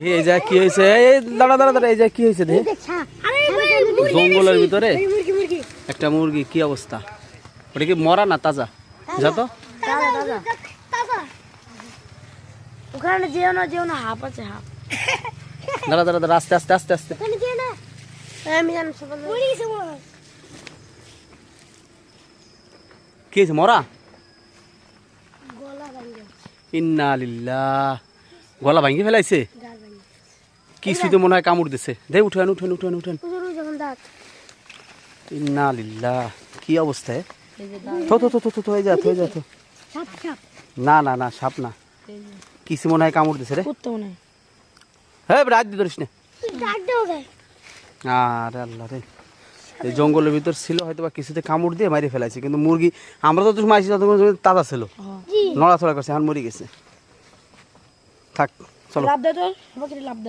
এই যে কি হয়েছে, এই দাঁড়া দাঁড়া দাঁড়া, এই যে কি হয়েছে দেখে জঙ্গলের ভিতরে একটা মুরগি, কি অবস্থা? ওটা কি মরা না তাজা? যা তো ওখানে যেও না হাফ আছে হাফ। দাঁড়া দাঁড়া দাঁড়া, আস্তে আস্তে আস্তে আস্তে। আমি জানি সবাই কি হয়েছে, মরা? গলা ভাঙে ইন্না লিল্লাহ, গলা ভাঙি ফেলাইছে? গাল ভাঙে কিছুতে মনে হয় কামড় দিছে। দে উঠেন উঠেন উঠেন উঠেন। ওই যখন দাঁত ইন্না লিল্লাহ, কি অবস্থা? তো তো তো তো তো হয়ে যা হয়ে যা তো। সাপ সাপ না না না, সাপ না, কিছু মনে হয় কামড় দিছে রে। কুত্তা মনে হয়। হ্যাঁ রাত দিয়ে ধরিস না। ডাক দেও গায় আরে আল্লাহ রে, এই জঙ্গলের ভিতর ছিল হয়তো বা কিছুতে কামড় দিয়ে মারি ফেলাইছে, কিন্তু মুরগি আমরা তো মাইছি ততক্ষণ তাজা ছিল, নড়াচড়া করছে, এখন মরে গেছে। থাক চলো। লাভ দে তো, সবাইকে লাভ দে।